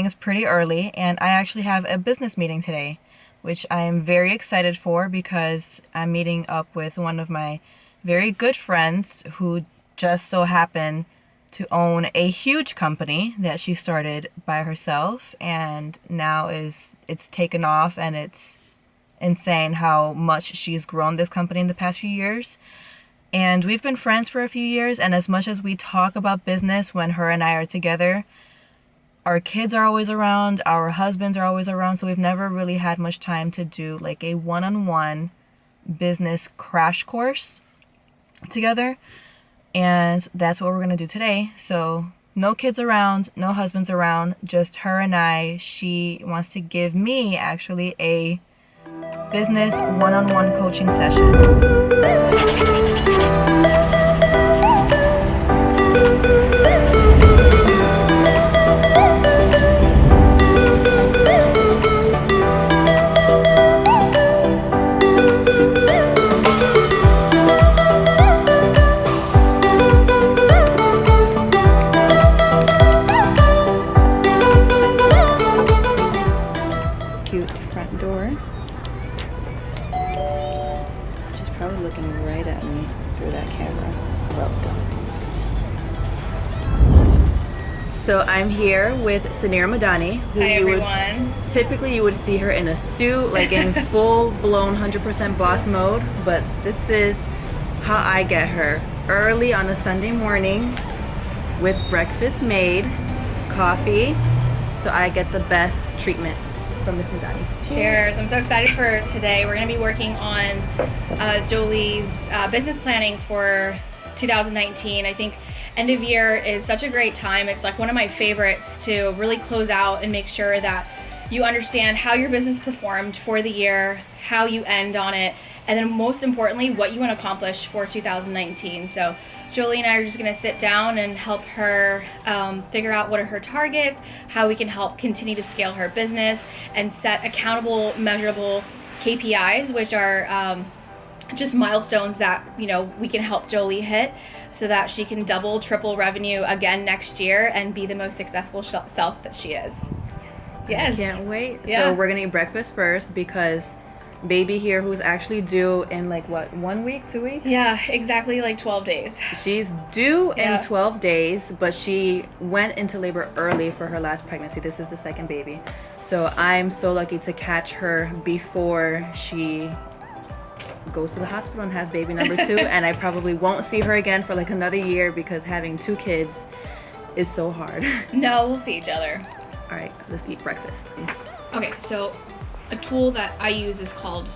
It's pretty early, and I actually have a business meeting today, which I am very excited for because I'm meeting up with one of my very good friends who just so happened to own a huge company that she started by herself, and now it's taken off, and it's insane how much she's grown this company in the past few years. And we've been friends for a few years, and as much as we talk about business when her and I are together, our kids are always around, our husbands are always around, so we've never really had much time to do like a one-on-one business crash course together. And that's what we're going to do today. So no kids around, no husbands around, just her and I. She wants to give me actually a business one-on-one coaching session. Cute front door. She's probably looking right at me through that camera. Welcome. So I'm here with Sanira Madani, who Hi everyone. Typically you would see her in a suit, like in full-blown 100% boss mode, but this is how I get her. Early on a Sunday morning with breakfast made, coffee, so I get the best treatment from Miss Madani. Cheers. I'm so excited for today. We're going to be working on Jolie's business planning for 2019. I think end of year is such a great time. It's like one of my favorites to really close out and make sure that you understand how your business performed for the year, how you end on it, and then most importantly, what you want to accomplish for 2019. So Jolie and I are just going to sit down and help her figure out what are her targets, how we can help continue to scale her business, and set accountable, measurable KPIs, which are just milestones that, you know, we can help Jolie hit so that she can double, triple revenue again next year and be the most successful self that she is. Yes. I can't wait. Yeah. So we're going to eat breakfast first because baby here, who's actually due in like what, 1 week, 2 weeks? Yeah, exactly, like 12 days. She's due Yeah. in 12 days, but she went into labor early for her last pregnancy. This is the second baby. So I'm so lucky to catch her before she goes to the hospital and has baby number 2. And I probably won't see her again for like another year because having 2 kids is so hard. No, we'll see each other. All right, let's eat breakfast. Okay, so a tool that I use is called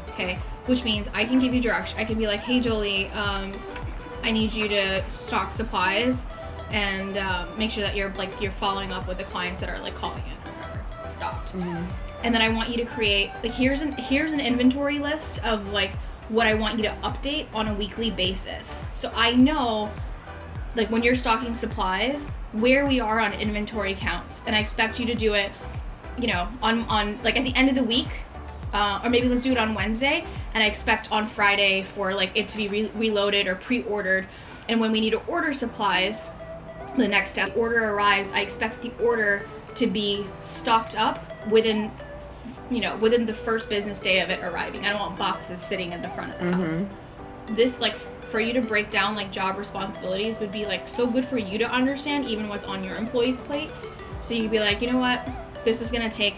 okay, which means I can give you direction. I can be like, hey Jolie, I need you to stock supplies and make sure that you're following up with the clients that are like calling in or whatever, stocked. And then I want you to create like here's an inventory list of like what I want you to update on a weekly basis. So I know like when you're stocking supplies where we are on inventory counts, and I expect you to do it, you know, on like at the end of the week, or maybe let's do it on Wednesday, and I expect on Friday for like it to be reloaded or pre-ordered. And when we need to order supplies, the next step, the order arrives, I expect the order to be stocked up within the first business day of it arriving. I don't want boxes sitting in the front of the house. This, like, for you to break down like job responsibilities would be like so good for you to understand even what's on your employee's plate. So you could be like, you know what, this is gonna take,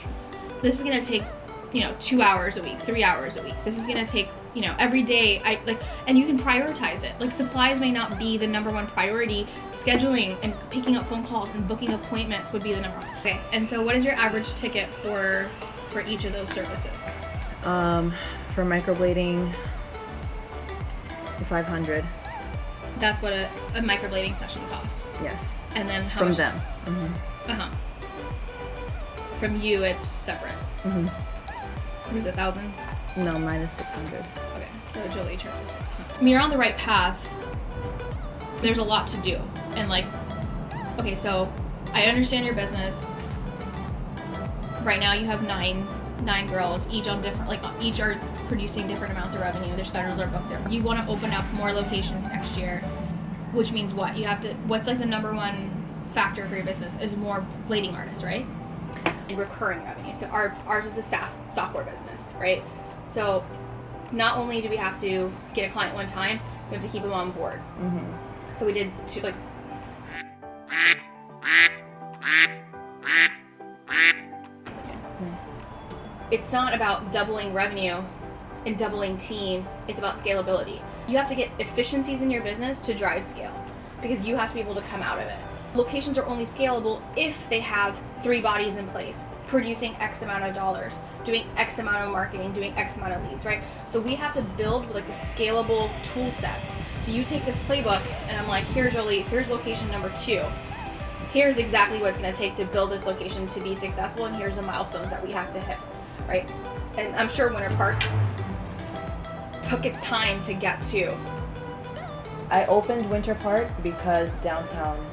you know, 2 hours a week, 3 hours a week. This is gonna take, you know, every day. And you can prioritize it. Like supplies may not be the number one priority. Scheduling and picking up phone calls and booking appointments would be the number one. Okay. And so, what is your average ticket for each of those services? For microblading, 500. That's what a microblading session costs. Yes. And then how From much? them. From you, it's separate. Was it 1,000? No, mine is 600. Okay, so Jolie charges 600. I mean, you're on the right path. There's a lot to do, and like, okay, so I understand your business. Right now, you have nine girls, each on different, like each are producing different amounts of revenue. Their schedules are booked there. You want to open up more locations next year, which means what? You have to. What's like the number one factor for your business is more blading artists, right? And recurring revenue. So ours is a SaaS software business, right? So not only do we have to get a client one time, we have to keep them on board. So we did two, like, it's not about doubling revenue and doubling team, it's about scalability. You have to get efficiencies in your business to drive scale, because you have to be able to come out of it. Locations are only scalable if they have 3 bodies in place, producing X amount of dollars, doing X amount of marketing, doing X amount of leads, right? So we have to build like the scalable tool sets. So you take this playbook and I'm like, here Jolie, here's location number 2. Here's exactly what it's gonna take to build this location to be successful, and here's the milestones that we have to hit, right? And I'm sure Winter Park took its time to get to. I opened Winter Park because downtown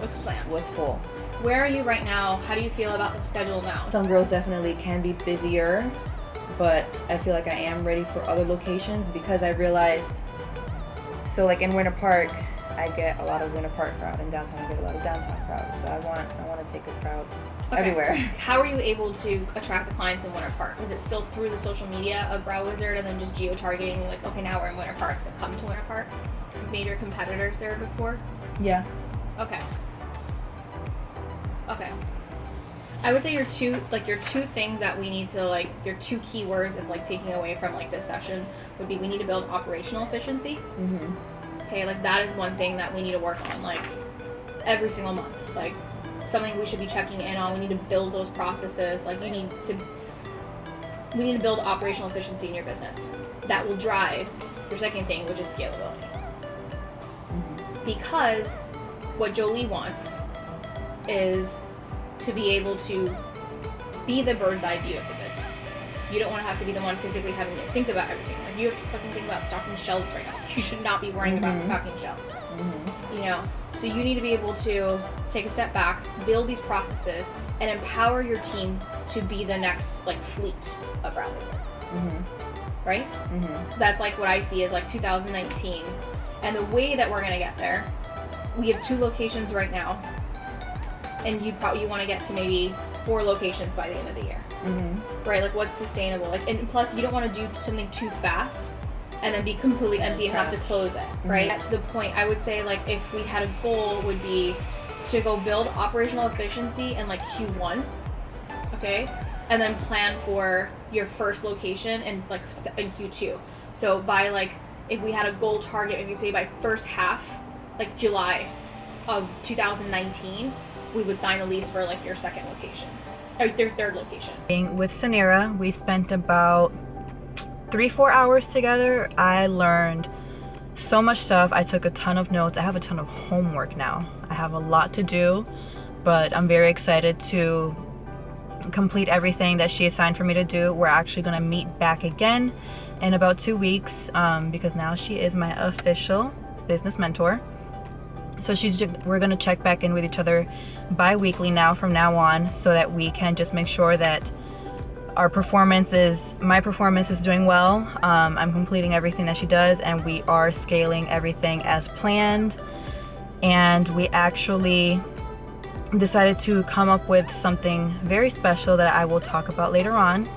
was full. Where are you right now? How do you feel about the schedule now? Some girls definitely can be busier, but I feel like I am ready for other locations, because I realized, so like in Winter Park, I get a lot of Winter Park crowd, and downtown I get a lot of downtown crowd. So I want to take a crowd everywhere. How are you able to attract the clients in Winter Park? Is it still through the social media of Brow Wizard, and then just geo-targeting, like, okay, now we're in Winter Park, so come to Winter Park? Major competitors there before? Yeah. Okay. I would say your two things that we need to, like, your 2 keywords of like taking away from like this session would be, we need to build operational efficiency. Okay, like that is one thing that we need to work on, like every single month, like something we should be checking in on. We need to build those processes. Like we need to build operational efficiency in your business. That will drive your second thing, which is scalability. Because what Jolie wants is to be able to be the bird's eye view of the business. You don't want to have to be the one physically having to think about everything. Like, you have to fucking think about stocking shelves right now. You should not be worrying about stocking shelves. You know? So you need to be able to take a step back, build these processes, and empower your team to be the next, like, fleet of Brow Wizard. Right? That's like what I see as like 2019. And the way that we're going to get there, we have 2 locations right now. And you want to get to maybe 4 locations by the end of the year. Right? Like, what's sustainable? Like, and plus, you don't want to do something too fast and then be completely empty and have to close it. Right? To the point, I would say, like, if we had a goal, would be to go build operational efficiency in like Q1. Okay? And then plan for your first location in like in Q2. So by like, if we had a goal target, if you say by first half, like July of 2019, we would sign a lease for like your second location, or your third location. With Sanera, we spent about 3-4 hours together. I learned so much stuff. I took a ton of notes. I have a ton of homework now. I have a lot to do, but I'm very excited to complete everything that she assigned for me to do. We're actually going to meet back again in about 2 weeks, because now she is my official business mentor. So we're going to check back in with each other bi-weekly now from now on, so that we can just make sure that my performance is doing well. I'm completing everything that she does, and we are scaling everything as planned. And we actually decided to come up with something very special that I will talk about later on.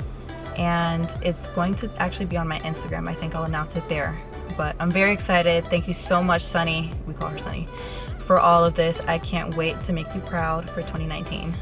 And it's going to actually be on my Instagram. I think I'll announce it there. But I'm very excited. Thank you so much, Sunny. We call her Sunny. For all of this. I can't wait to make you proud for 2019.